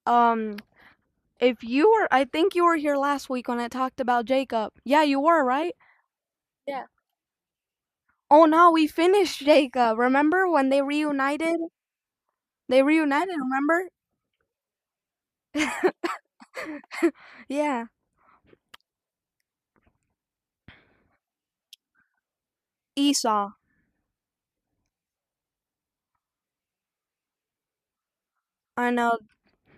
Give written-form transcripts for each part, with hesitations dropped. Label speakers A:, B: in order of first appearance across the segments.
A: Um, if you were, I think you were here last week when I talked about Jacob. Yeah, you were, right? Yeah. Oh no, we finished Jacob. Remember when they reunited? They reunited, remember? Yeah, Esau. I know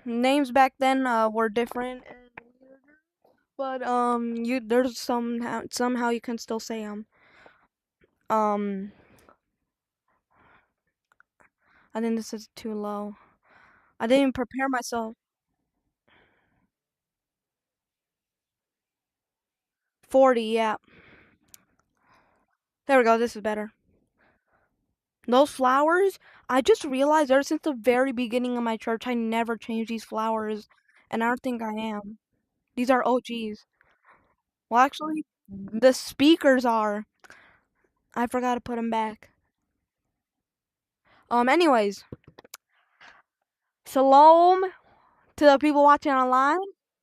A: names back then were different and weirder, but you there's somehow you can still say them. Um, I think this is too low. I didn't even prepare myself. 40, yeah. There we go. This is better. Those flowers, I just realized ever since the very beginning of my church, I never changed these flowers, and I don't think I am. These are OGs. Well, actually, the speakers are. I forgot to put them back. Anyways, shalom to the people watching online.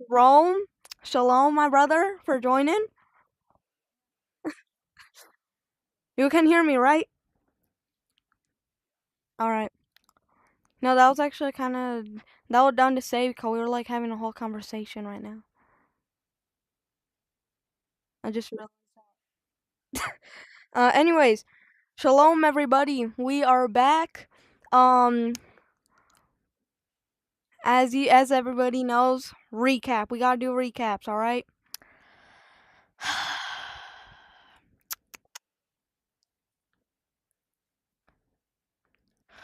A: Rome, shalom, my brother, for joining. You can hear me, right? All right. No, that was actually kind of that was done to say because we were like having a whole conversation right now. I just realized. Anyways, shalom, everybody. We are back. Um, as everybody knows, recap. We gotta do recaps. All right.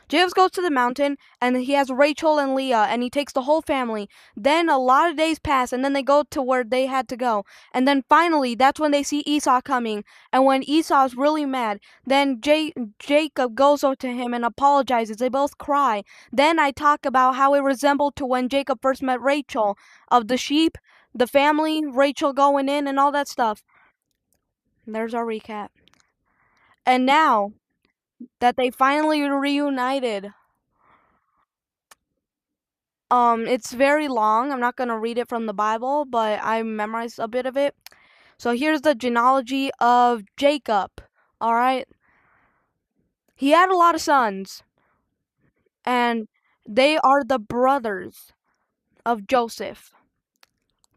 A: James goes to the mountain and he has Rachel and Leah and he takes the whole family. Then a lot of days pass and then they go to where they had to go. And then finally, that's when they see Esau coming. And when Esau's really mad, then Jacob goes over to him and apologizes. They both cry. Then I talk about how it resembled to when Jacob first met Rachel, of the sheep, the family, Rachel going in and all that stuff. There's our recap. And now that they finally reunited, it's very long. I'm not gonna read it from the Bible, but I memorized a bit of it. So here's the genealogy of Jacob. All right, he had a lot of sons, and they are the brothers of Joseph.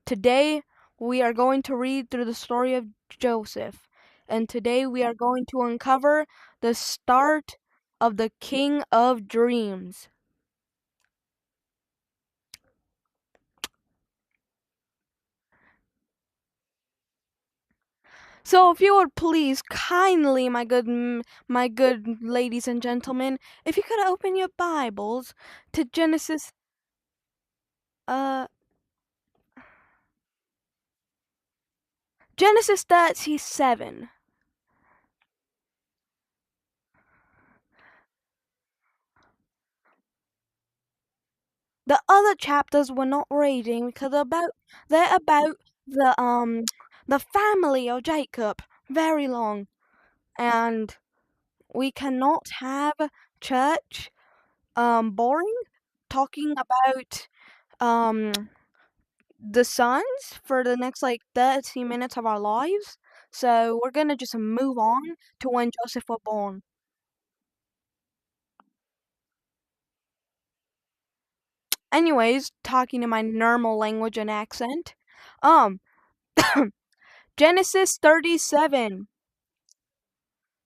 A: Today we are going to read through the story of Joseph, and today we are going to uncover the start of the King of Dreams. So, if you would please kindly, my good ladies and gentlemen, if you could open your Bibles to uh, Genesis 37. The other chapters we're not reading because they're about the family of Jacob. Very long, and we cannot have church boring talking about um the sons for the next like 30 minutes of our lives. So we're gonna just move on to when Joseph was born. Anyways, talking in my normal language and accent. Um, Genesis 37.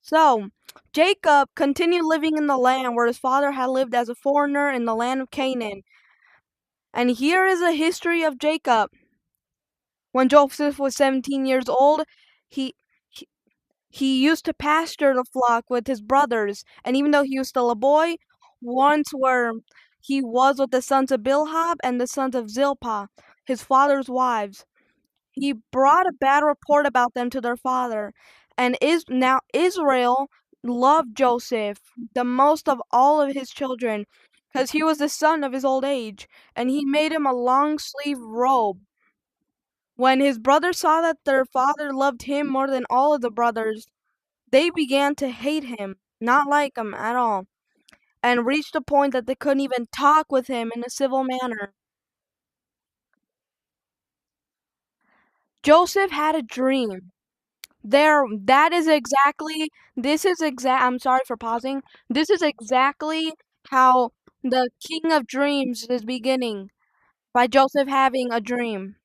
A: So, Jacob continued living in the land where his father had lived as a foreigner in the land of Canaan. And here is a history of Jacob. When Joseph was 17 years old, he he used to pasture the flock with his brothers, and even though he was still a boy, once where he was with the sons of Bilhah and the sons of Zilpah, his father's wives. He brought a bad report about them to their father, and now Israel loved Joseph the most of all of his children, because he was the son of his old age, and he made him a long sleeve robe. When his brothers saw that their father loved him more than all of the brothers, they began to hate him, not like him at all, and reached a point that they couldn't even talk with him in a civil manner. Joseph had a dream. There, that is exactly, I'm sorry for pausing. This is exactly how the King of Dreams is beginning, by Joseph having a dream.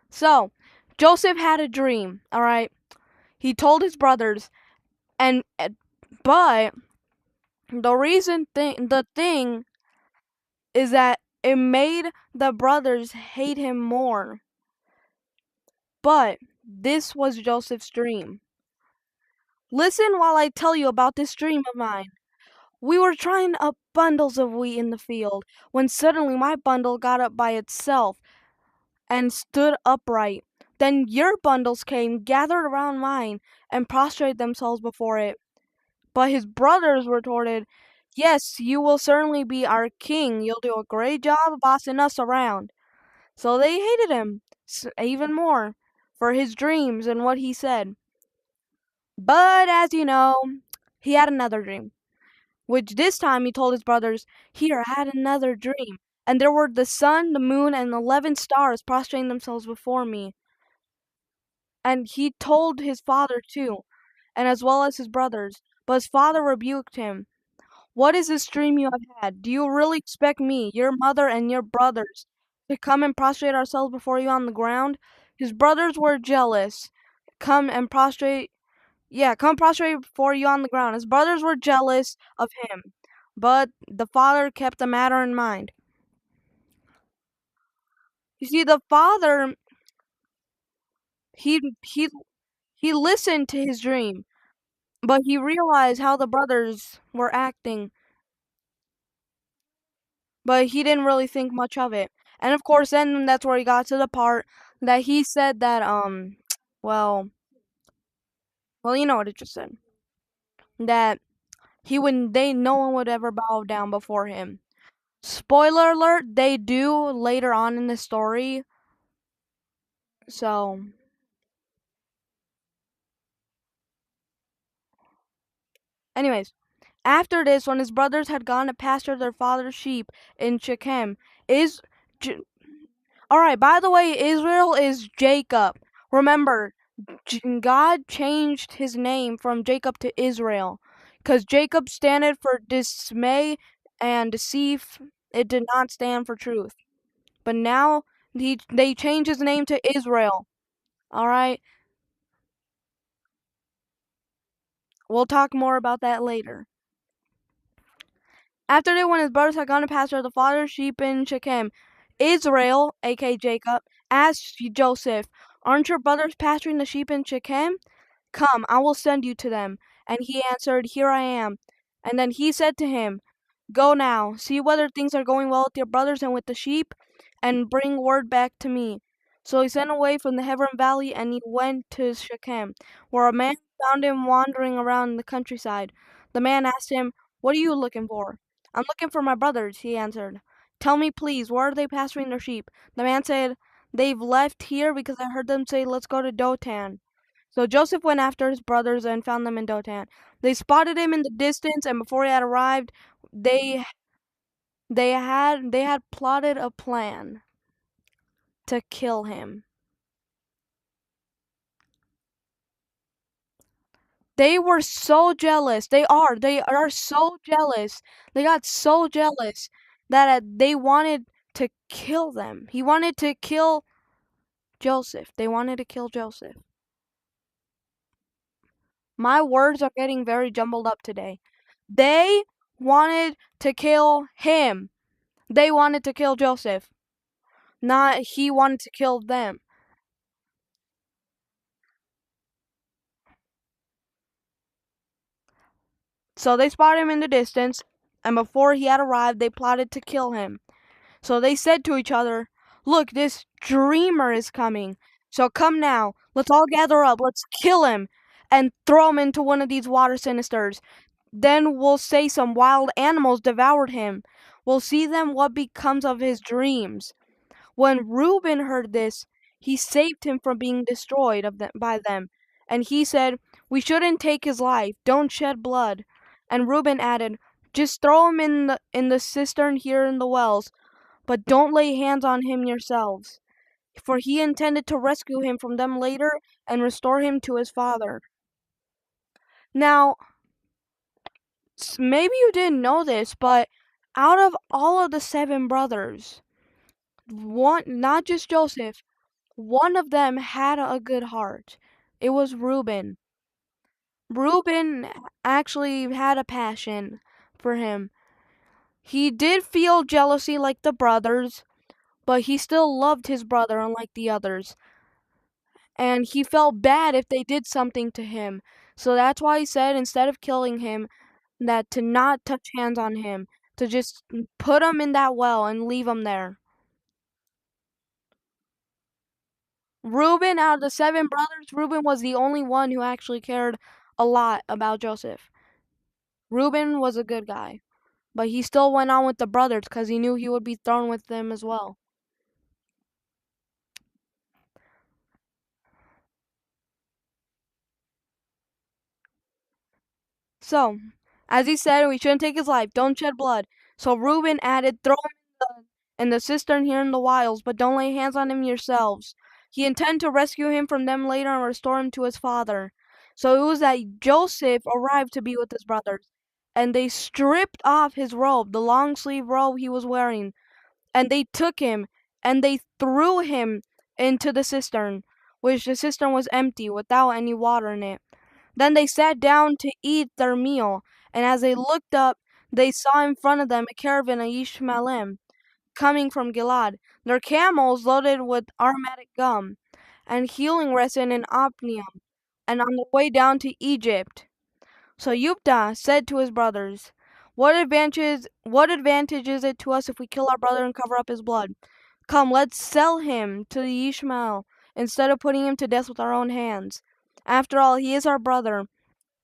A: So, Joseph had a dream, alright? He told his brothers, and, but, the thing is that it made the brothers hate him more. But, this was Joseph's dream. Listen while I tell you about this dream of mine. We were trying up bundles of wheat in the field, when suddenly my bundle got up by itself and stood upright. Then your bundles came, gathered around mine, and prostrated themselves before it. But his brothers retorted, "Yes, you will certainly be our king. You'll do a great job bossing us around." So they hated him even more for his dreams and what he said. But as you know, he had another dream, which this time he told his brothers, "Here, I had another dream, and there were the sun, the moon, and 11 stars prostrating themselves before me." And he told his father too, and as well as his brothers. But his father rebuked him. "What is this dream you have had? Do you really expect me, your mother, and your brothers to come and prostrate ourselves before you on the ground?" His brothers were jealous. Come and prostrate come prostrate before you on the ground. His brothers were jealous of him, but the father kept the matter in mind. You see, the father, he he he listened to his dream, but he realized how the brothers were acting, but he didn't really think much of it. And of course, then that's where he got to the part that he said that well, you know what it just said, that no one would ever bow down before him. Spoiler alert, they do later on in the story. So, anyways, after this, when his brothers had gone to pasture their father's sheep in Shechem, is J- all right. By the way, Israel is Jacob. Remember, God changed his name from Jacob to Israel, because Jacob standed for dismay and deceit. It did not stand for truth. But now they changed his name to Israel. All right. We'll talk more about that later. After they, when his brothers had gone to pasture the father's sheep in Shechem, Israel, aka Jacob, asked Joseph, "Aren't your brothers pasturing the sheep in Shechem? Come, I will send you to them." And he answered, "Here I am." And then he said to him, "Go now, see whether things are going well with your brothers and with the sheep, and bring word back to me." So he sent away from the Hebron valley, and he went to Shechem, where a man found him wandering around the countryside. The man asked him, "What are you looking for?" "I'm looking for my brothers," he answered. "Tell me, please, where are they pasturing their sheep?" The man said, "They've left here because I heard them say, 'Let's go to Dothan.'" So Joseph went after his brothers and found them in Dothan. They spotted him in the distance, and before he had arrived, they had plotted a plan to kill him. They were so jealous. They are so jealous. They got so jealous that they wanted to kill them. He wanted to kill Joseph. They wanted to kill Joseph. My words are getting very jumbled up today. They wanted to kill him. They wanted to kill Joseph. Not he wanted to kill them. So they spotted him in the distance, and before he had arrived, they plotted to kill him. So they said to each other, "Look, this dreamer is coming. So come now, let's all gather up, let's kill him, and throw him into one of these water sinisters. Then we'll say some wild animals devoured him. We'll see then what becomes of his dreams." When Reuben heard this, he saved him from being destroyed by them. And he said, "We shouldn't take his life. Don't shed blood." And Reuben added, "Just throw him in the cistern here in the wells, but don't lay hands on him yourselves." for he intended to rescue him from them later and restore him to his father. Now, maybe you didn't know this, but out of all of the 7 brothers, one, not just Joseph, one of them had a good heart. It was Reuben. Reuben actually had a passion for him. He did feel jealousy like the brothers, but he still loved his brother unlike the others. And he felt bad if they did something to him. So that's why he said instead of killing him, that to not touch hands on him, to just put him in that well and leave him there. Reuben, out of the 7 brothers, Reuben was the only one who actually cared a lot about Joseph. Reuben was a good guy, but he still went on with the brothers because he knew he would be thrown with them as well. So, as he said, we shouldn't take his life. Don't shed blood. So Reuben added, throw him in the cistern here in the wilds, but don't lay hands on him yourselves. He intended to rescue him from them later and restore him to his father. So it was that Joseph arrived to be with his brothers, and they stripped off his robe, the long sleeve robe he was wearing, and they took him and they threw him into the cistern, which the cistern was empty without any water in it. Then they sat down to eat their meal, and as they looked up, they saw in front of them a caravan of Ishmaelim coming from Gilad, their camels loaded with aromatic gum and healing resin and opium, and on the way down to Egypt. So Yupta said to his brothers, what advantage is it to us if we kill our brother and cover up his blood? Come, let's sell him to the Ishmael instead of putting him to death with our own hands. After all, he is our brother,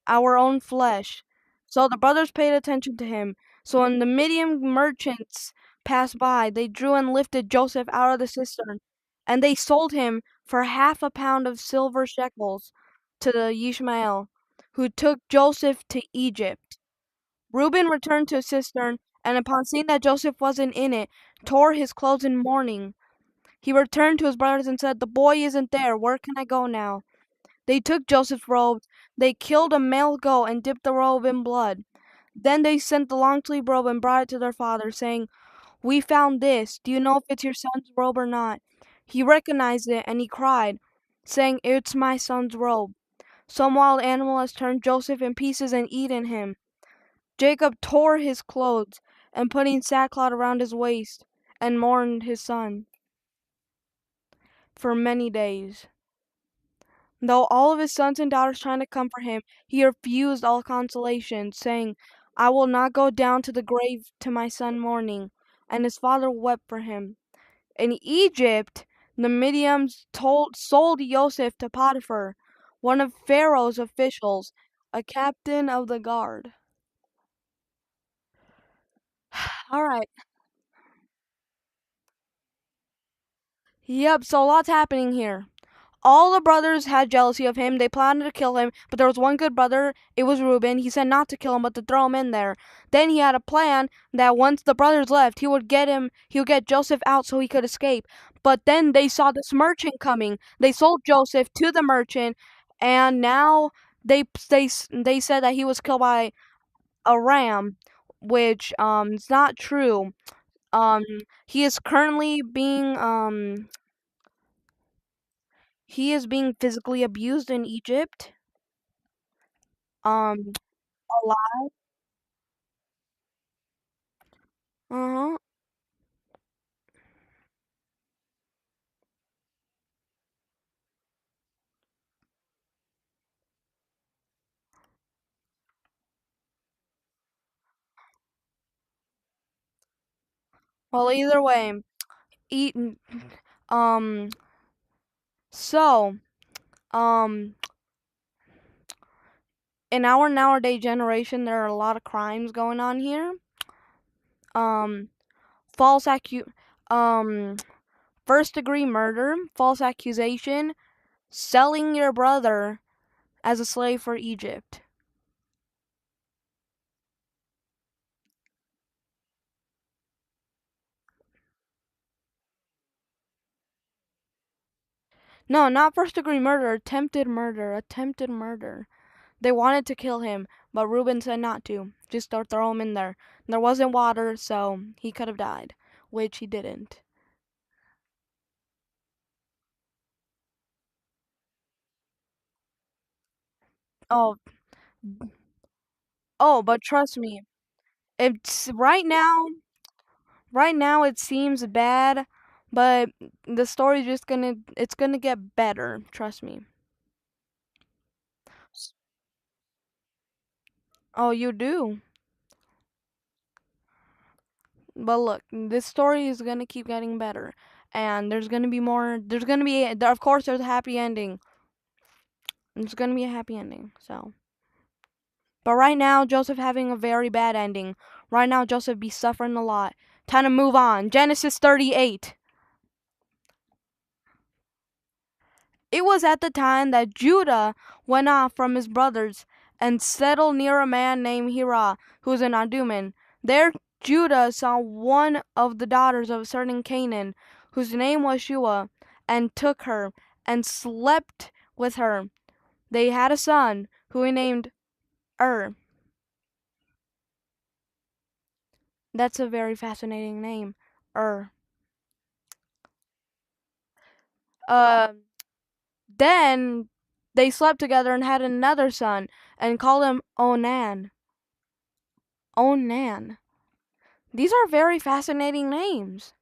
A: our own flesh. So the brothers paid attention to him. So when the Midian merchants passed by, they drew and lifted Joseph out of the cistern, and they sold him for half a pound of silver shekels to the Ishmael, who took Joseph to Egypt. Reuben returned to his cistern, and upon seeing that Joseph wasn't in it, tore his clothes in mourning. He returned to his brothers and said, "The boy isn't there. Where can I go now?" They took Joseph's robe, they killed a male goat and dipped the robe in blood. Then they sent the long sleeved robe and brought it to their father, saying, "We found this. Do you know if it's your son's robe or not?" He recognized it and he cried, saying, "It's my son's robe. Some wild animal has turned Joseph in pieces and eaten him." Jacob tore his clothes and putting sackcloth around his waist and mourned his son for many days. Though all of his sons and daughters tried to comfort him, he refused all consolation, saying, "I will not go down to the grave to my son mourning." And his father wept for him. In Egypt, the Midians sold Joseph to Potiphar, one of Pharaoh's officials, a captain of the guard. All right. Yep, so a lot's happening here. All the brothers had jealousy of him. They planned to kill him, but there was one good brother. It was Reuben. He said not to kill him, but to throw him in there. Then he had a plan that once the brothers left, he would get Joseph out so he could escape. But then they saw this merchant coming. They sold Joseph to the merchant, and now they said that he was killed by a ram, which is not true. Um, he is currently physically abused in Egypt. A lot. Uh-huh. Well, either way, eat. Um. So, um, in our nowadays generation, there are a lot of crimes going on here. Um, false um, first degree murder, false accusation, selling your brother as a slave for Egypt. No, not first degree murder, attempted murder, attempted murder. They wanted to kill him, but Reuben said not to. Just to throw him in there. There wasn't water, so he could have died, which he didn't. Oh, oh, but trust me, it's right now it seems bad, but the story's just it's gonna get better, trust me. Oh, you do. But look, this story is gonna keep getting better, and there's gonna be more. There's gonna be, of course, there's a happy ending. There's gonna be a happy ending. So, but right now, Joseph having a very bad ending. Right now, Joseph be suffering a lot. Time to move on. Genesis 38. It was at the time that Judah went off from his brothers and settled near a man named Hirah, who was an Aduman. There Judah saw one of the daughters of a certain Canaan, whose name was Shua, and took her, and slept with her. They had a son, who he named Er. That's a very fascinating name, Er. Uh, then they slept together and had another son, and called him Onan. Onan. These are very fascinating names.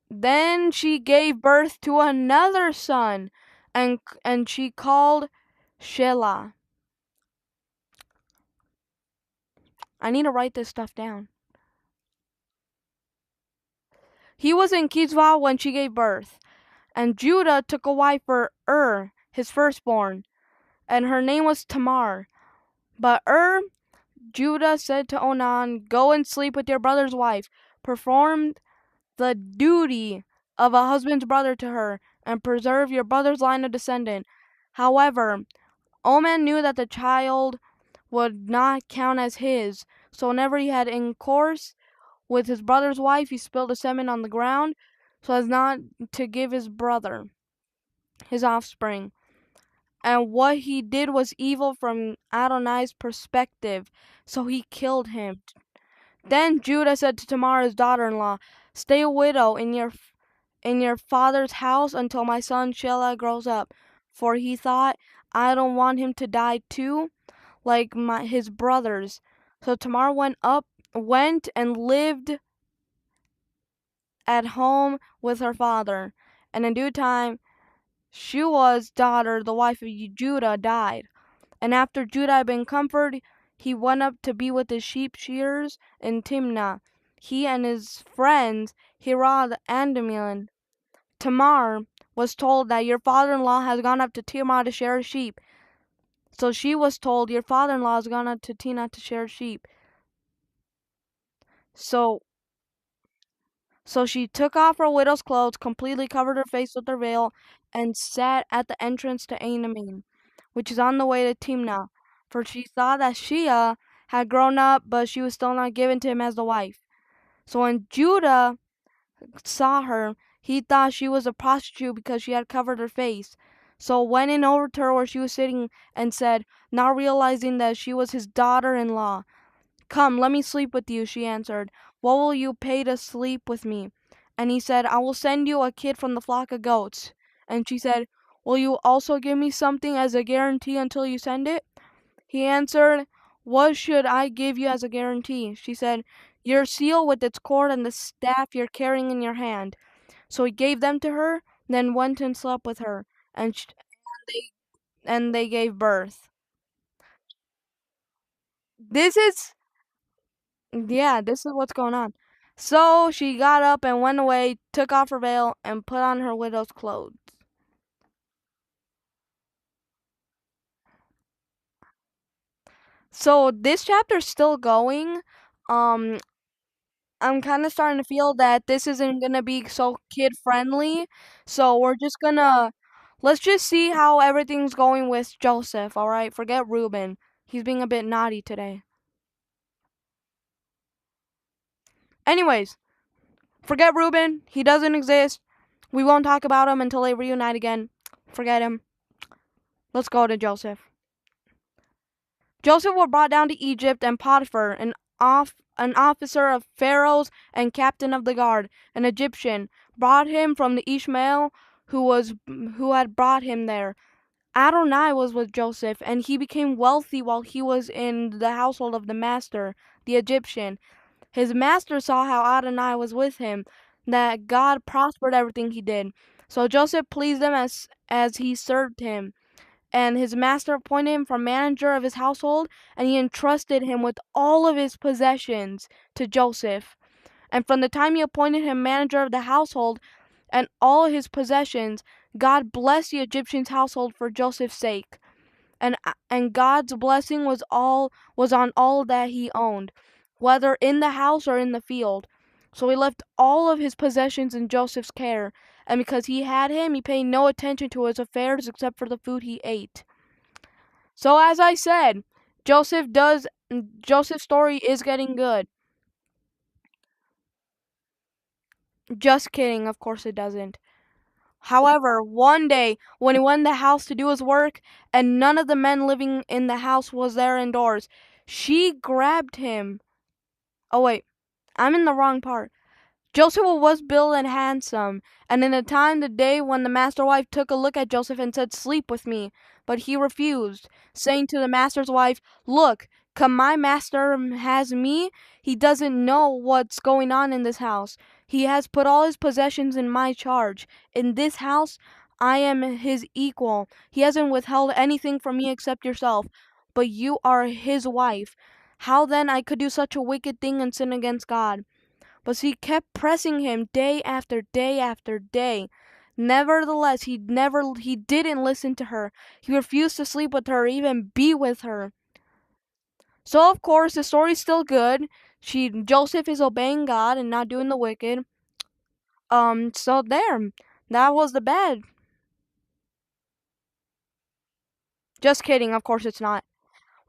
A: Then she gave birth to another son, and she called Shelah. I need to write this stuff down. He was in Kizvah when she gave birth, and Judah took a wife for his firstborn, and her name was Tamar. But Judah said to Onan, "Go and sleep with your brother's wife. Perform the duty of a husband's brother to her, and preserve your brother's line of descendant." However, Oman knew that the child would not count as his, so whenever he had intercourse with his brother's wife, he spilled the semen on the ground so as not to give his brother his offspring. And what he did was evil from Adonai's perspective, so he killed him. Then Judah said to Tamar's daughter-in-law, "Stay a widow in your father's house until my son Shelah grows up." For he thought, "I don't want him to die too, like his brothers." So Tamar went and lived at home with her father. And in due time, Shua's daughter, the wife of Judah, died. And after Judah had been comforted, he went up to be with his sheep shearers in Timnah. He and his friends, Hirah the Andaman. Tamar was told that your father-in-law has gone up to Timnah to shear sheep. So she was told, your father-in-law has gone up to Timnah to shear sheep. So she took off her widow's clothes, completely covered her face with her veil, and sat at the entrance to Anamim, which is on the way to Timnah, for she saw that Shea had grown up, but she was still not given to him as the wife. So when Judah saw her, he thought she was a prostitute because she had covered her face. So went in over to her where she was sitting and said, not realizing that she was his daughter-in-law, "Come, let me sleep with you," she answered. "What will you pay to sleep with me?" And he said, "I will send you a kid from the flock of goats." And she said, "Will you also give me something as a guarantee until you send it?" He answered, "What should I give you as a guarantee?" She said, "Your seal with its cord and the staff you're carrying in your hand." So he gave them to her, then went and slept with her, and they gave birth. This is Yeah, this is what's going on. So she got up and went away, took off her veil, and put on her widow's clothes. So this chapter's still going. Um, I'm kind of starting to feel that this isn't gonna be so kid friendly. So let's just see how everything's going with Joseph. All right, forget Reuben. He's being a bit naughty today. Anyways, forget Reuben. He doesn't exist. We won't talk about him until they reunite again. Forget him. Let's go to Joseph. Joseph was brought down to Egypt, and Potiphar, an officer of Pharaoh's and captain of the guard, an Egyptian, brought him from the Ishmael who had brought him there. Adonai was with Joseph, and he became wealthy while he was in the household of the master, the Egyptian. His master saw how Adonai was with him, that God prospered everything he did. So Joseph pleased him as he served him. And his master appointed him for manager of his household, and he entrusted him with all of his possessions to Joseph. And from the time he appointed him manager of the household and all his possessions, God blessed the Egyptian's household for Joseph's sake. And God's blessing was on all that he owned, whether in the house or in the field. So he left all of his possessions in Joseph's care, and because he had him, he paid no attention to his affairs except for the food he ate. So as I said, Joseph's story is getting good. Just kidding, of course it doesn't. However, one day, when he went in the house to do his work, and none of the men living in the house was there indoors, she grabbed him. Oh wait, I'm in the wrong part. Joseph was built and handsome, and in a time the day when the master wife took a look at Joseph and said, "Sleep with me," but he refused, saying to the master's wife, "Look, come my master has me. He doesn't know what's going on in this house. He has put all his possessions in my charge. In this house, I am his equal. He hasn't withheld anything from me except yourself, but you are his wife. How then I could do such a wicked thing and sin against God?" But she kept pressing him day after day after day. Nevertheless, he didn't listen to her. He refused to sleep with her, or even be with her. So of course the story's still good. Joseph is obeying God and not doing the wicked. So there. That was the bed. Just kidding, of course it's not.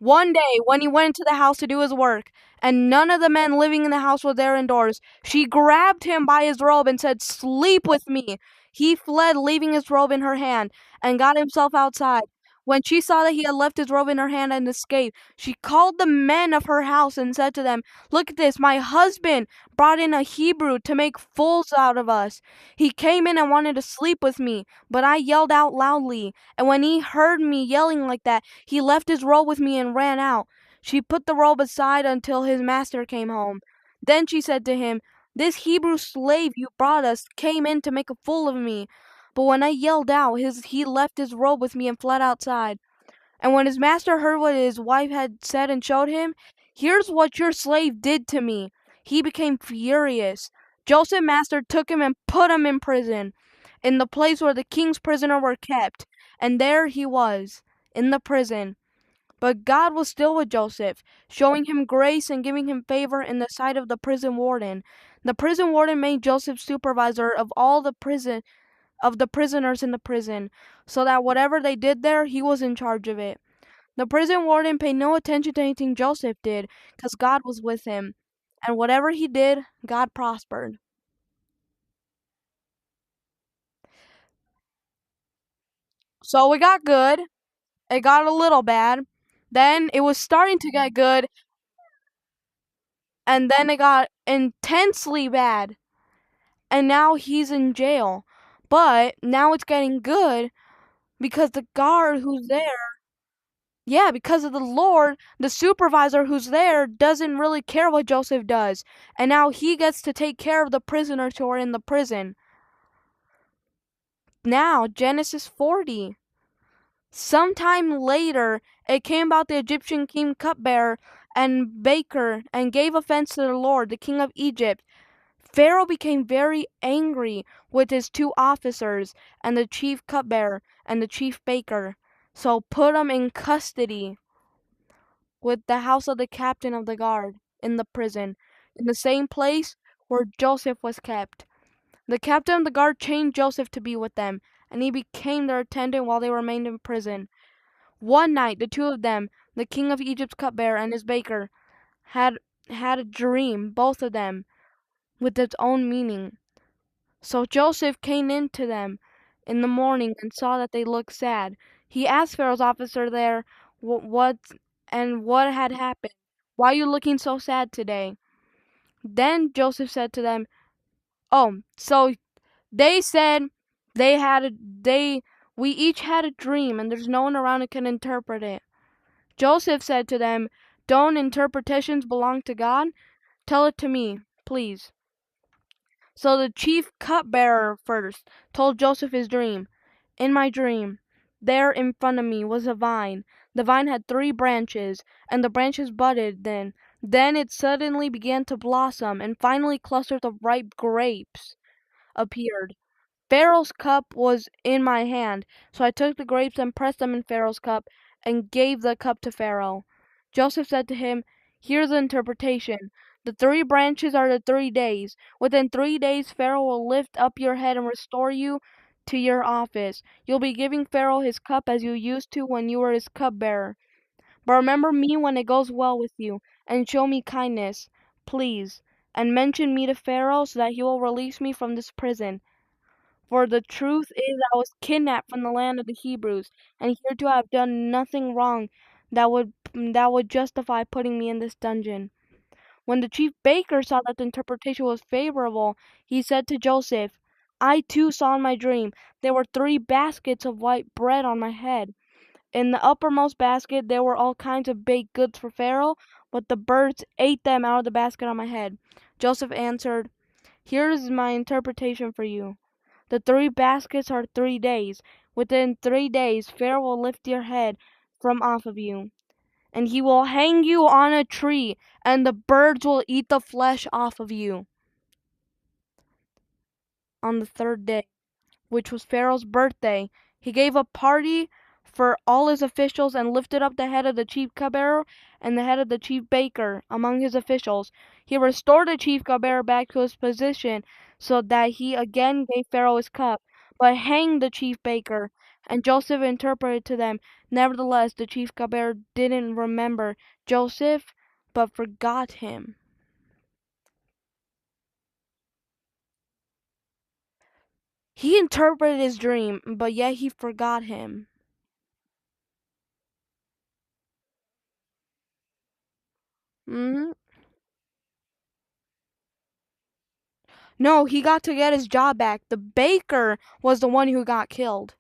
A: One day, when he went into the house to do his work, and none of the men living in the house were there indoors, she grabbed him by his robe and said, "Sleep with me." He fled, leaving his robe in her hand, and got himself outside. When she saw that he had left his robe in her hand and escaped, she called the men of her house and said to them, "Look at this, my husband brought in a Hebrew to make fools out of us. He came in and wanted to sleep with me, but I yelled out loudly, and when he heard me yelling like that, he left his robe with me and ran out." She put the robe aside until his master came home. Then she said to him, "This Hebrew slave you brought us came in to make a fool of me. But when I yelled out, he left his robe with me and fled outside." And when his master heard what his wife had said and showed him, "Here's what your slave did to me," he became furious. Joseph's master took him and put him in prison, in the place where the king's prisoners were kept. And there he was, in the prison. But God was still with Joseph, showing him grace and giving him favor in the sight of the prison warden. The prison warden made Joseph supervisor of all the prisoners in the prison, so that whatever they did there, he was in charge of it. The prison warden paid no attention to anything Joseph did, because God was with him, and whatever he did, God prospered. So it got good. It got a little bad. Then it was starting to get good, and then it got intensely bad. And now he's in jail. But now it's getting good because the guard who's there, yeah, because of the Lord, the supervisor who's there doesn't really care what Joseph does. And now he gets to take care of the prisoners who are in the prison. Now, Genesis 40. Sometime later, it came about the Egyptian king cupbearer and baker and gave offense to the Lord, the king of Egypt. Pharaoh became very angry with his two officers and the chief cupbearer and the chief baker, so put them in custody with the house of the captain of the guard in the prison, in the same place where Joseph was kept. The captain of the guard chained Joseph to be with them, and he became their attendant while they remained in prison. One night, the two of them, the king of Egypt's cupbearer and his baker, had a dream, both of them, with its own meaning. So Joseph came in to them in the morning and saw that they looked sad. He asked Pharaoh's officer there what and what had happened. Why are you looking so sad today? Then Joseph said to them, "Oh, so they said they we each had a dream and there's no one around who can interpret it." Joseph said to them, "Don't interpretations belong to God? Tell it to me, please." So the chief cupbearer first told Joseph his dream. "In my dream, there in front of me was a vine. The vine had 3 branches, and the branches budded then. Then it suddenly began to blossom, and finally clusters of ripe grapes appeared. Pharaoh's cup was in my hand, so I took the grapes and pressed them in Pharaoh's cup, and gave the cup to Pharaoh." Joseph said to him, "Here's the interpretation. The 3 branches are the 3 days. Within 3 days Pharaoh will lift up your head and restore you to your office. You'll be giving Pharaoh his cup as you used to when you were his cupbearer. But remember me when it goes well with you, and show me kindness, please, and mention me to Pharaoh so that he will release me from this prison. For the truth is I was kidnapped from the land of the Hebrews, and hereto I have done nothing wrong that would justify putting me in this dungeon." When the chief baker saw that the interpretation was favorable, he said to Joseph, "I too saw in my dream there were 3 baskets of white bread on my head. In the uppermost basket there were all kinds of baked goods for Pharaoh, but the birds ate them out of the basket on my head." Joseph answered, "Here is my interpretation for you. The 3 baskets are 3 days. Within 3 days Pharaoh will lift your head from off of you, and he will hang you on a tree, and the birds will eat the flesh off of you. On the 3rd day, which was Pharaoh's birthday, he gave a party for all his officials and lifted up the head of the chief cupbearer and the head of the chief baker among his officials. He restored the chief cupbearer back to his position so that he again gave Pharaoh his cup, but hanged the chief baker. And Joseph interpreted to them. Nevertheless, the chief cupbearer didn't remember Joseph, but forgot him. He interpreted his dream, but yet he forgot him. hmm No, he got to get his job back. The baker was the one who got killed.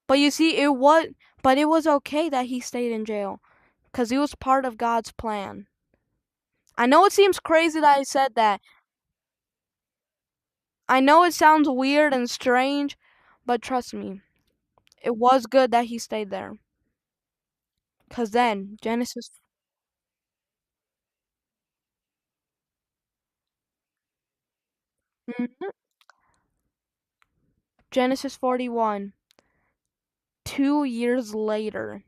A: But you see, it was okay that he stayed in jail, because he was part of God's plan. I know it seems crazy that I said that. I know it sounds weird and strange, but trust me, it was good that he stayed there. Because then, Mhm. Genesis 41, 2 years later,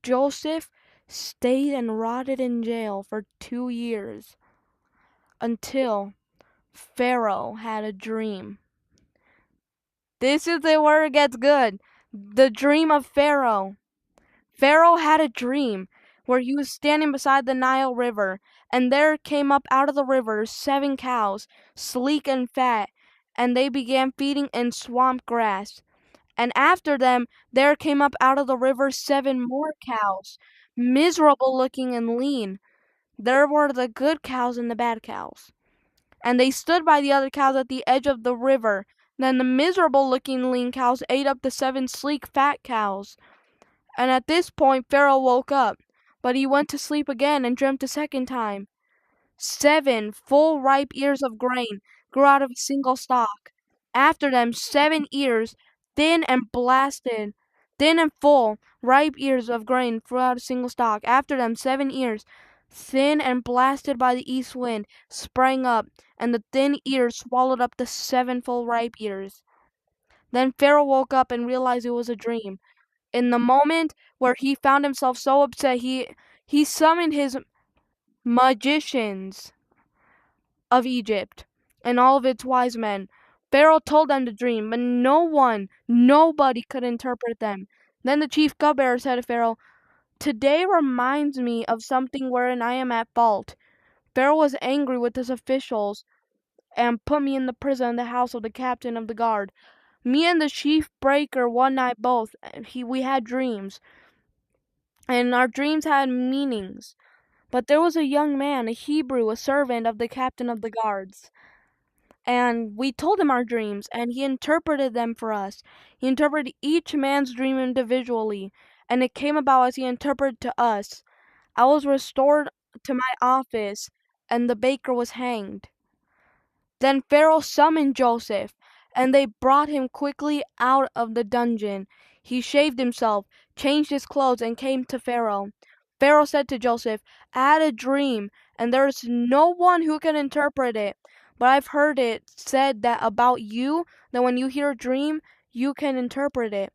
A: Joseph stayed and rotted in jail for 2 years until Pharaoh had a dream. This is where it gets good. The dream of Pharaoh. Pharaoh had a dream where he was standing beside the Nile River, and there came up out of the river 7 cows, sleek and fat, and they began feeding in swamp grass. And after them there came up out of the river 7 more cows, miserable looking and lean. There were the good cows and the bad cows. And they stood by the other cows at the edge of the river. Then the miserable looking lean cows ate up the 7 sleek fat cows. And at this point Pharaoh woke up, but he went to sleep again and dreamt a second time. 7 full ripe ears of grain grew out of a single stalk. After them 7 ears, thin and blasted, thin and full, ripe ears of grain grew out of a single stalk. After them 7 ears, thin and blasted by the east wind, sprang up, and the thin ears swallowed up the 7 full ripe ears. Then Pharaoh woke up and realized it was a dream. In the moment where he found himself so upset, he summoned his magicians of Egypt and all of its wise men. Pharaoh told them the dream, but nobody could interpret them. Then the chief cupbearer said to Pharaoh, "Today reminds me of something wherein I am at fault. Pharaoh was angry with his officials and put me in the prison in the house of the captain of the guard. Me and the chief breaker one night both, we had dreams, and our dreams had meanings. But there was a young man, a Hebrew, a servant of the captain of the guards. And we told him our dreams, and he interpreted them for us. He interpreted each man's dream individually, and it came about as he interpreted to us. I was restored to my office, and the baker was hanged. Then Pharaoh summoned Joseph, and they brought him quickly out of the dungeon. He shaved himself, changed his clothes, and came to Pharaoh. Pharaoh said to Joseph, I had a dream, and there is no one who can interpret it. But I've heard it said that about you, that when you hear a dream, you can interpret it.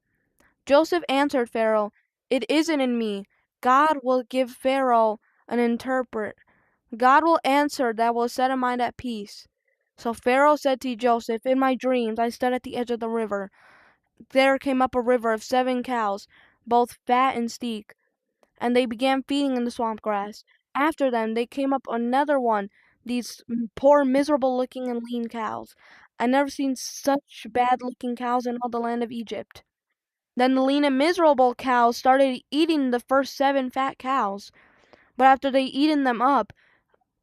A: Joseph answered Pharaoh, It isn't in me. God will give Pharaoh an interpret. God will answer that will set a mind at peace. So Pharaoh said to Joseph, In my dreams I stood at the edge of the river. There came up a river of 7 cows, both fat and sleek, and they began feeding in the swamp grass. After them there came up another one, these poor, miserable-looking and lean cows. I never seen such bad-looking cows in all the land of Egypt. Then the lean and miserable cows started eating the first 7 fat cows. But after they eaten them up,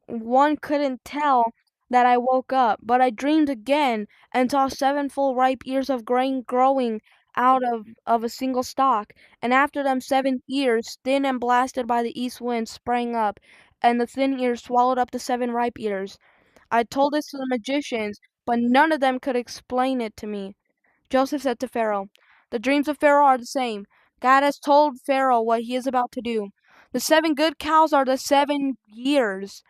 A: one couldn't tell that I woke up, but I dreamed again and saw 7 full ripe ears of grain growing out of a single stalk. And after them 7 ears, thin and blasted by the east wind, sprang up, and the thin ears swallowed up the 7 ripe ears. I told this to the magicians, but none of them could explain it to me. Joseph said to Pharaoh, The dreams of Pharaoh are the same. God has told Pharaoh what he is about to do. The 7 good cows are the 7 years,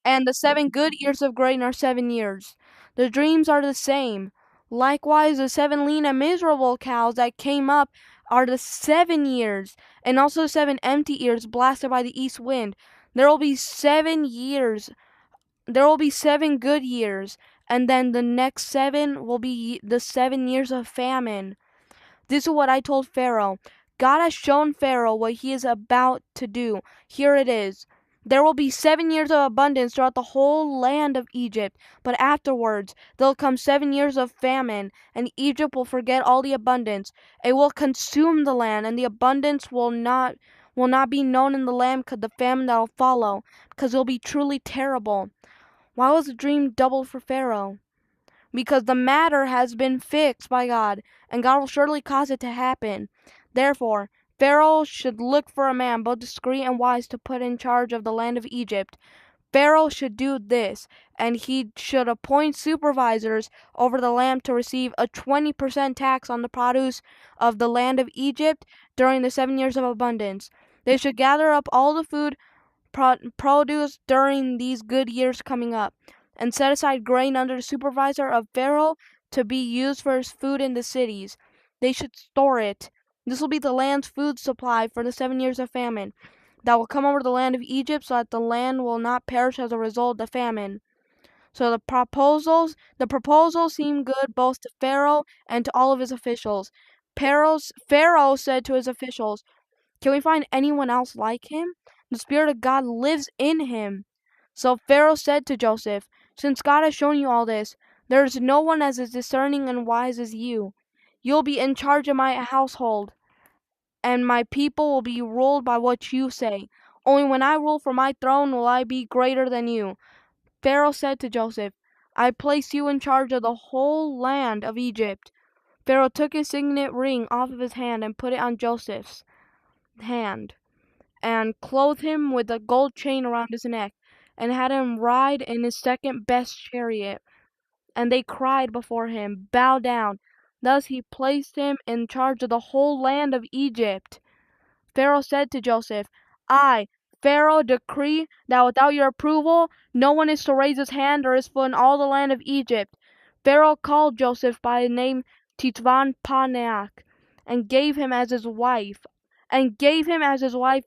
A: and the 7 good ears of grain are 7 years. The dreams are the same. Likewise, the 7 lean and miserable cows that came up are the 7 years, and also the 7 empty ears blasted by the east wind. There will be 7 years. There will be 7 good years, and then the next 7 will be the 7 years of famine. This is what I told Pharaoh. God has shown Pharaoh what he is about to do. Here it is. There will be 7 years of abundance throughout the whole land of Egypt, but afterwards there will come 7 years of famine, and Egypt will forget all the abundance. It will consume the land, and the abundance will not be known in the land because the famine that will follow, because it will be truly terrible. Why was the dream doubled for Pharaoh? Because the matter has been fixed by God, and God will surely cause it to happen. Therefore, Pharaoh should look for a man both discreet and wise to put in charge of the land of Egypt. Pharaoh should do this, and he should appoint supervisors over the land to receive a 20% tax on the produce of the land of Egypt during the 7 years of abundance. They should gather up all the food produce during these good years coming up, and set aside grain under the supervisor of Pharaoh to be used for his food in the cities. They should store it. This will be the land's food supply for the 7 years of famine that will come over the land of Egypt, so that the land will not perish as a result of the famine. So the proposals seemed good both to Pharaoh and to all of his officials. Pharaoh said to his officials, Can we find anyone else like him? The Spirit of God lives in him. So Pharaoh said to Joseph, Since God has shown you all this, there is no one as discerning and wise as you. You'll be in charge of my household, and my people will be ruled by what you say. Only when I rule from my throne will I be greater than you. Pharaoh said to Joseph, I place you in charge of the whole land of Egypt. Pharaoh took his signet ring off of his hand and put it on Joseph's hand, and clothed him with a gold chain around his neck, and had him ride in his second best chariot. And they cried before him, Bow down. Thus he placed him in charge of the whole land of Egypt. Pharaoh said to Joseph, I, Pharaoh, decree that without your approval, no one is to raise his hand or his foot in all the land of Egypt. Pharaoh called Joseph by the name Tifvan-Paneach, and gave him as his wife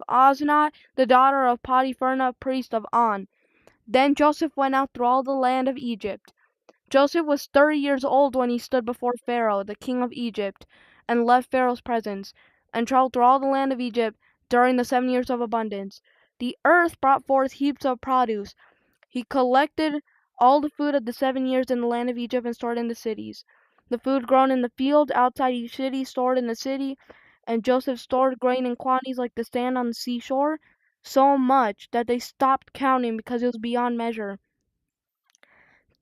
A: Osnat, the daughter of Potipharah, priest of On. Then Joseph went out through all the land of Egypt. Joseph was 30 years old when he stood before Pharaoh, the king of Egypt, and left Pharaoh's presence, and traveled through all the land of Egypt during the 7 years of abundance. The earth brought forth heaps of produce. He collected all the food of the 7 years in the land of Egypt and stored in the cities. The food grown in the field outside each city stored in the city, and Joseph stored grain in quantities like the sand on the seashore, so much that they stopped counting because it was beyond measure.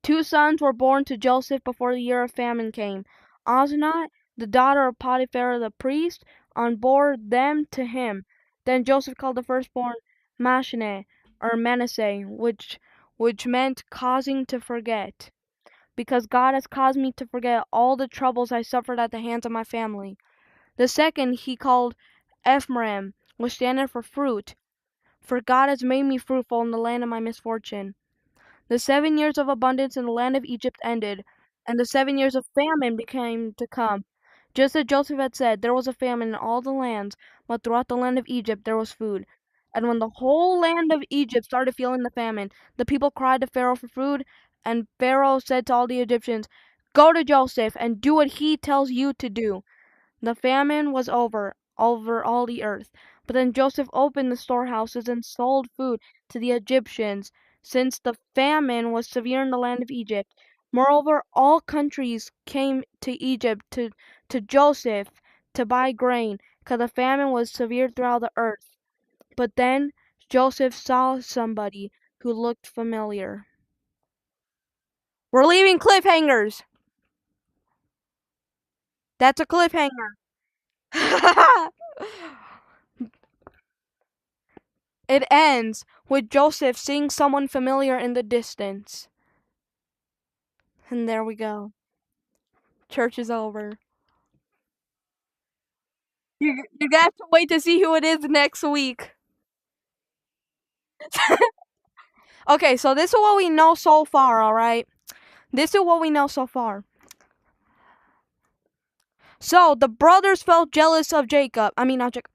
A: 2 sons were born to Joseph before the year of famine came. Osnat, the daughter of Potiphar the priest, bore them to him. Then Joseph called the firstborn Mashane, or Manasseh, which meant causing to forget, because God has caused me to forget all the troubles I suffered at the hands of my family. The second he called Ephraim, which standeth for fruit, for God has made me fruitful in the land of my misfortune. The 7 years of abundance in the land of Egypt ended, and the 7 years of famine became to come. Just as Joseph had said, there was a famine in all the lands, but throughout the land of Egypt there was food. And when the whole land of Egypt started feeling the famine, the people cried to Pharaoh for food, and Pharaoh said to all the Egyptians, "Go to Joseph and do what he tells you to do." The famine was over all the earth. But then Joseph opened the storehouses and sold food to the Egyptians, since the famine was severe in the land of Egypt. Moreover, all countries came to Egypt to Joseph to buy grain, because the famine was severe throughout the earth. But then Joseph saw somebody who looked familiar. We're leaving cliffhangers. That's a cliffhanger. It ends with Joseph seeing someone familiar in the distance. And there we go. Church is over. You're gonna have to wait to see who it is next week. Okay, so this is what we know so far, alright? This is what we know so far. So, the brothers felt jealous of Jacob. I mean, not Jacob.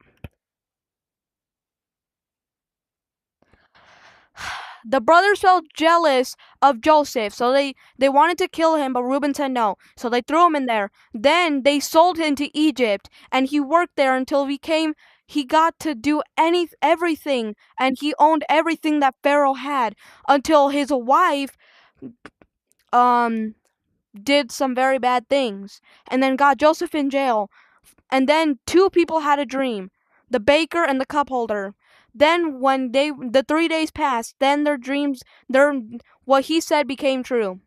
A: The brothers felt jealous of Joseph, so they wanted to kill him, but Reuben said no. So they threw him in there. Then they sold him to Egypt, and he worked there until he got to do everything, and he owned everything that Pharaoh had, until his wife did some very bad things, and then got Joseph in jail. And then 2 people had a dream, the baker and the cup holder. Then when the 3 days passed, then what he said became true.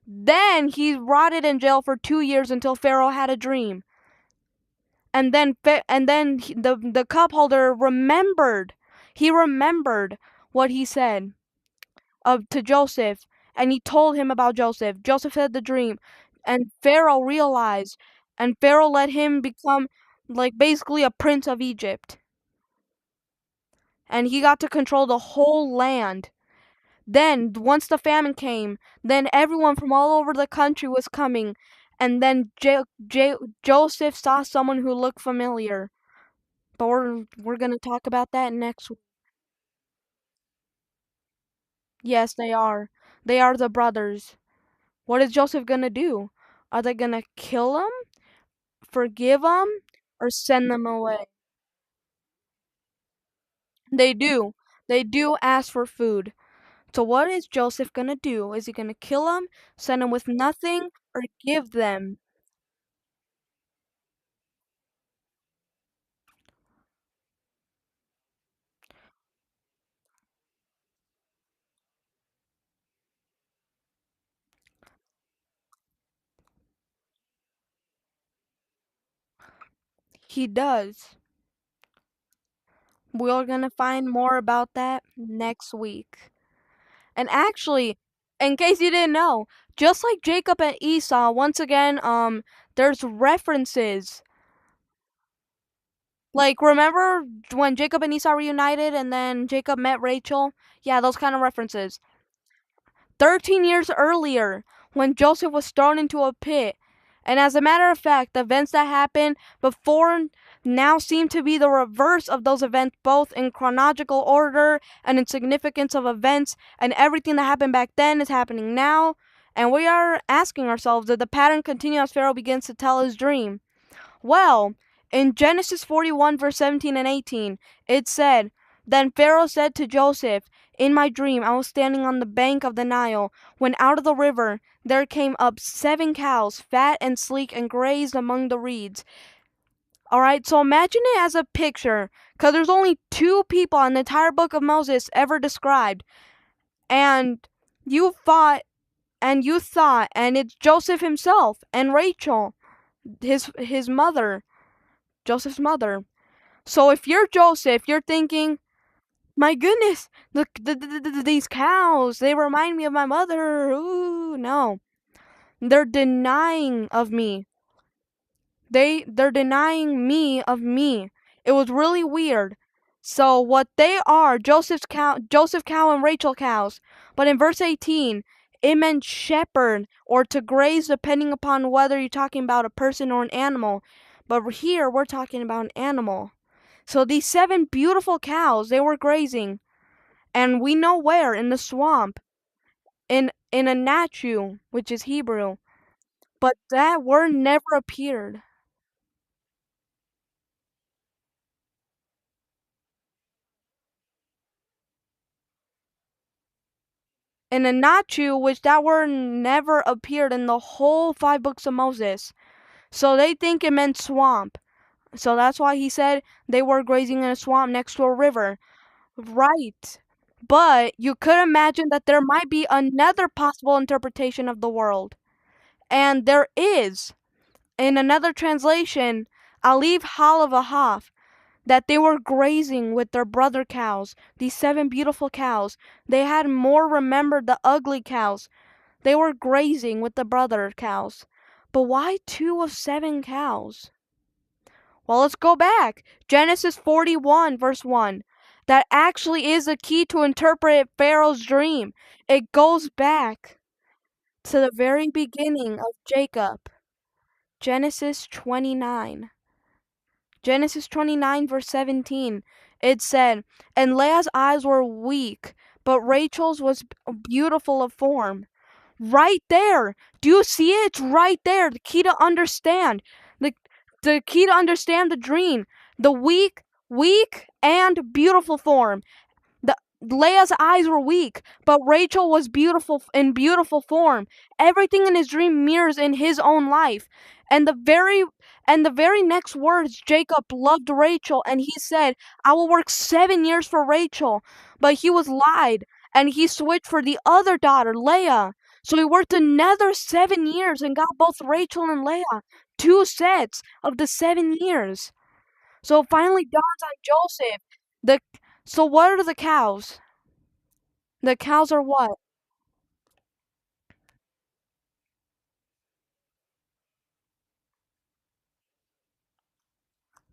A: Then he rotted in jail for 2 years until Pharaoh had a dream. And then the cup holder remembered. He remembered what he said to Joseph, and he told him about Joseph. Joseph had the dream, and Pharaoh realized, and Pharaoh let him become like basically a prince of Egypt. And he got to control the whole land. Then, once the famine came, then everyone from all over the country was coming, and then Joseph saw someone who looked familiar. But we're gonna talk about that next week. Yes, they are. They are the brothers. What is Joseph gonna do? Are they gonna kill them, forgive them, or send them away? They do. They do ask for food. So what is Joseph gonna do? Is he gonna kill them, send them with nothing, or give them? He does. We're gonna find more about that next week. And actually, in case you didn't know, just like Jacob and Esau, once again, there's references. Like, remember when Jacob and Esau reunited and then Jacob met Rachel? Yeah, those kind of references. 13 years earlier, when Joseph was thrown into a pit. And as a matter of fact, the events that happened before now seem to be the reverse of those events, both in chronological order and in significance of events, and everything that happened back then is happening now. And we are asking ourselves, did the pattern continue as Pharaoh begins to tell his dream? Well, in Genesis 41, verse 17 and 18, it said, "Then Pharaoh said to Joseph, In my dream, I was standing on the bank of the Nile, when out of the river there came up 7 cows, fat and sleek, and grazed among the reeds. Alright, so imagine it as a picture, because there's only 2 people in the entire book of Moses ever described. And you thought, and it's Joseph himself and Rachel, his mother, Joseph's mother. So if you're Joseph, you're thinking, my goodness, look, these cows, they remind me of my mother. Ooh, no. They're denying of me. They're denying me of me. It was really weird. So what they are, Joseph cow and Rachel cows. But in verse 18, it meant shepherd or to graze depending upon whether you're talking about a person or an animal. But here we're talking about an animal. So these 7 beautiful cows, they were grazing. And we know where, in the swamp, in a Nachu, which is Hebrew. But that word never appeared. In a Nachu, which that word never appeared in the whole 5 books of Moses. So they think it meant swamp. So that's why he said they were grazing in a swamp next to a river. Right. But you could imagine that there might be another possible interpretation of the world. And there is. In another translation, Alif Halavahaf, that they were grazing with their brother cows, these 7 beautiful cows. They had more remembered the ugly cows. They were grazing with the brother cows. But why 2 of 7 cows? Well, let's go back. Genesis 41, verse 1. That actually is the key to interpret Pharaoh's dream. It goes back to the very beginning of Jacob. Genesis 29. Genesis 29, verse 17. It said, and Leah's eyes were weak, but Rachel's was beautiful of form. Right there. Do you see it? It's right there. The key to understand. The key to understand the dream. The weak and beautiful form. Leah's eyes were weak, but Rachel was beautiful in beautiful form. Everything in his dream mirrors in his own life. And the very next words, Jacob loved Rachel, and he said, I will work 7 years for Rachel. But he was lied, and he switched for the other daughter, Leah. So he worked another 7 years and got both Rachel and Leah, 2 sets of the 7 years. So it finally dawns on Joseph. So what are the cows? The cows are what?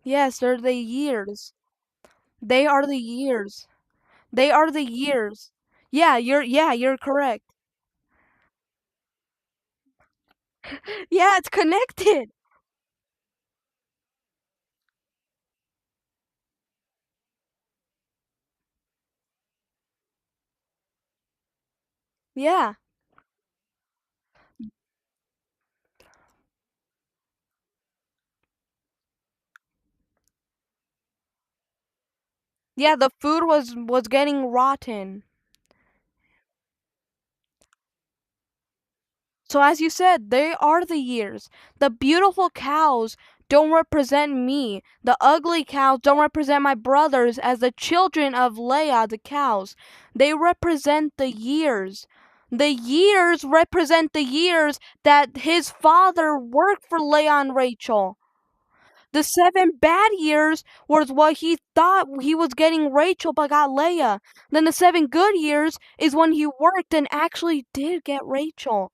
A: Yes, they're the years. They are the years. They are the years. Yeah, you're correct. Yeah, it's connected. Yeah. Yeah, the food was getting rotten. So as you said, they are the years. The beautiful cows don't represent me. The ugly cows don't represent my brothers as the children of Leah, the cows. They represent the years. The years represent the years that his father worked for Leah and Rachel. The 7 bad years was what he thought he was getting Rachel but got Leah. Then the 7 good years is when he worked and actually did get Rachel.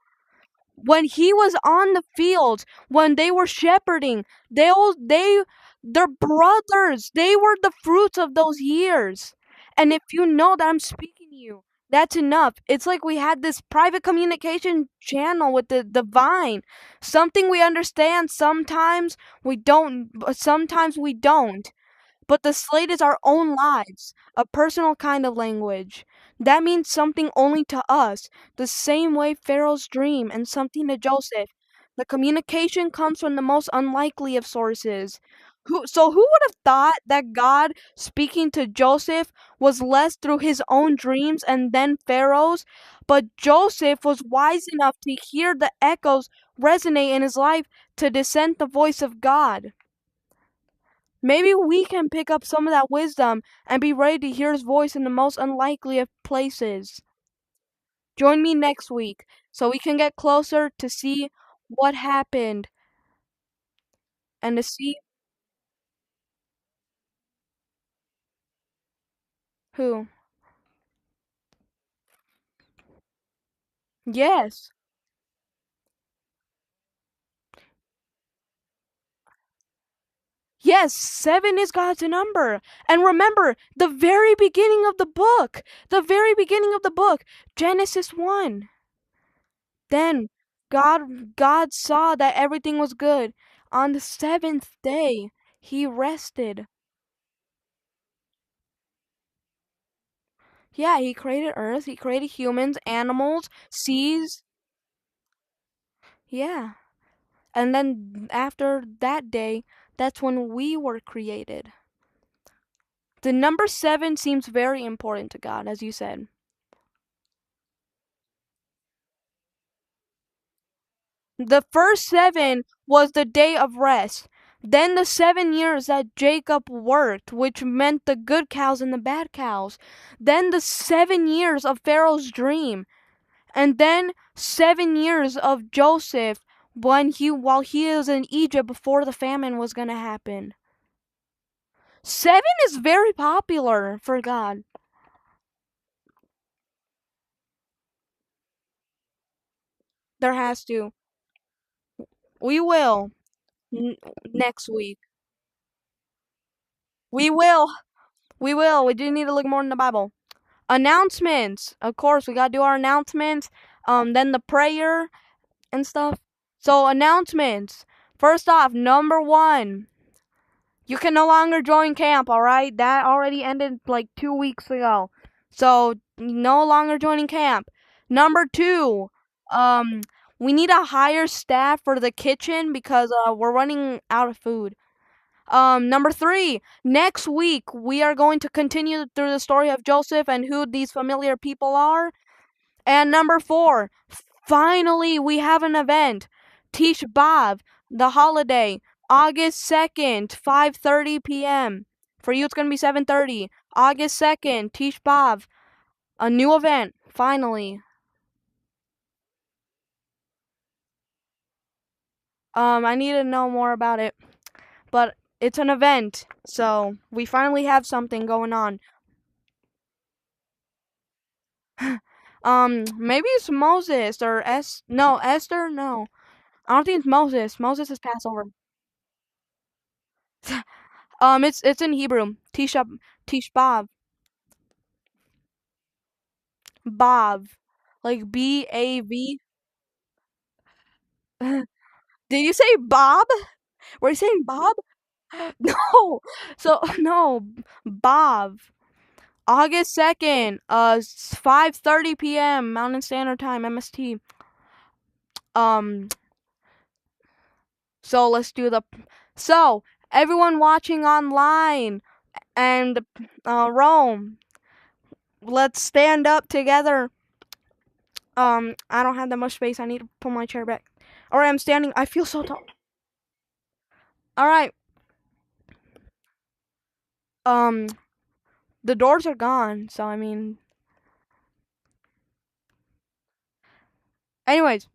A: When he was on the field, when they were shepherding, they're brothers. They were the fruits of those years. And if you know that I'm speaking to you, that's enough. It's like we had this private communication channel with the divine. Something we understand, sometimes we don't. But the slate is our own lives, a personal kind of language. That means something only to us, the same way Pharaoh's dream and something to Joseph. The communication comes from the most unlikely of sources. Who would have thought that God speaking to Joseph was less through his own dreams and then Pharaoh's, but Joseph was wise enough to hear the echoes resonate in his life to discern the voice of God. Maybe we can pick up some of that wisdom and be ready to hear his voice in the most unlikely of places. Join me next week so we can get closer to see what happened and to see who. Yes. Yes, seven is God's number. And remember, the very beginning of the book, Genesis 1. Then God saw that everything was good. On the seventh day, he rested. Yeah, he created earth, he created humans, animals, seas. Yeah. And then after that day, that's when we were created. The number seven seems very important to God, as you said. The first seven was the day of rest. Then the 7 years that Jacob worked, which meant the good cows and the bad cows. Then the 7 years of Pharaoh's dream. And then 7 years of Joseph while he is in Egypt before the famine was gonna happen. Seven is very popular for God. There has to. We will n- next week. We will. We will. We do need to look more in the Bible. Announcements. Of course, we gotta do our announcements. Then the prayer and stuff. So announcements. First off, number one, you can no longer join camp. All right, that already ended like 2 weeks ago. So no longer joining camp. Number two, um, we need to hire staff for the kitchen because we're running out of food. Number three, next week we are going to continue through the story of Joseph and who these familiar people are. And number four, finally we have an event. Tish B'Av, the holiday, August 2nd, 5:30 p.m. For you it's going to be 7:30. August 2nd, Tish B'Av, a new event, finally. I need to know more about it, but it's an event, so we finally have something going on. Maybe it's Moses or no, Esther, no. I don't think it's Moses. Moses is Passover. It's in Hebrew. Tish B'Av. Bav. Like B-A-V. Did you say Bob? Were you saying Bob? No. So no, Bob. August 2nd, 5:30 p.m. Mountain Standard Time, MST. Um, so let's do the. So everyone watching online and Rome, let's stand up together. I don't have that much space. I need to pull my chair back. All right, I'm standing. I feel so tall. All right. Um, the doors are gone, so I mean. Anyways,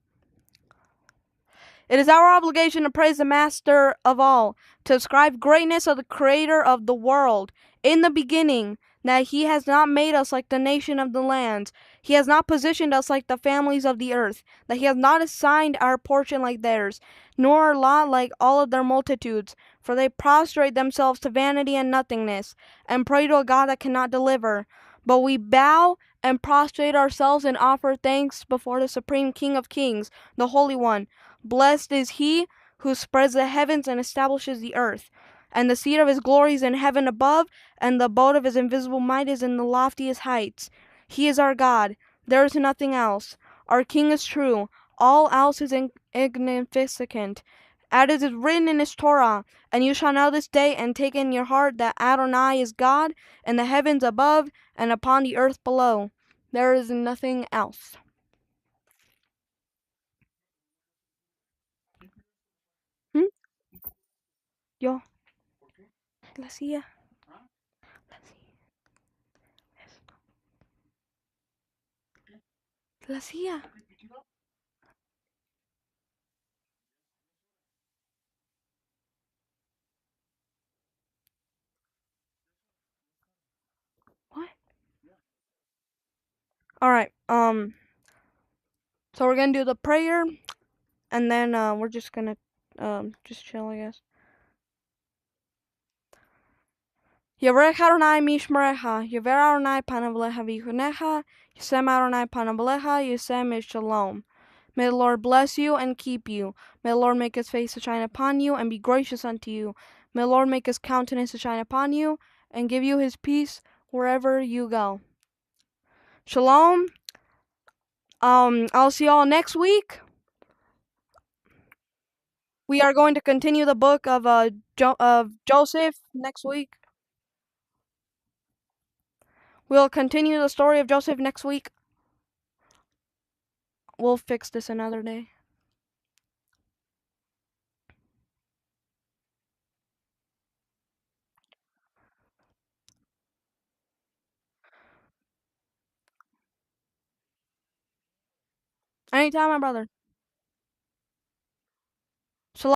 A: it is our obligation to praise the Master of all, to ascribe greatness of the Creator of the world. In the beginning, that He has not made us like the nation of the lands, He has not positioned us like the families of the earth, that He has not assigned our portion like theirs, nor our lot like all of their multitudes, for they prostrate themselves to vanity and nothingness, and pray to a God that cannot deliver. But we bow and prostrate ourselves and offer thanks before the Supreme King of Kings, the Holy One. Blessed is He who spreads the heavens and establishes the earth. And the seat of His glory is in heaven above, and the abode of His invisible might is in the loftiest heights. He is our God. There is nothing else. Our King is true. All else is insignificant. as it is written in his Torah, and you shall know this day and take in your heart that Adonai is God in the heavens above and upon the earth below. There is nothing else. ¿Mm? Yo. La silla. La silla. What? All right. So we're gonna do the prayer, and then we're just gonna just chill, I guess. Yavrech Adonai mishmerecha, Yaver Adonai panavlecha v'yichunecha, Yisem Adonai panavlecha, Yisem is shalom. May the Lord bless you and keep you. May the Lord make his face to shine upon you and be gracious unto you. May the Lord make his countenance to shine upon you and give you his peace wherever you go. Shalom. I'll see y'all next week. We are going to continue the book of Joseph next week. We'll continue the story of Joseph next week. We'll fix this another day. Anytime, my brother.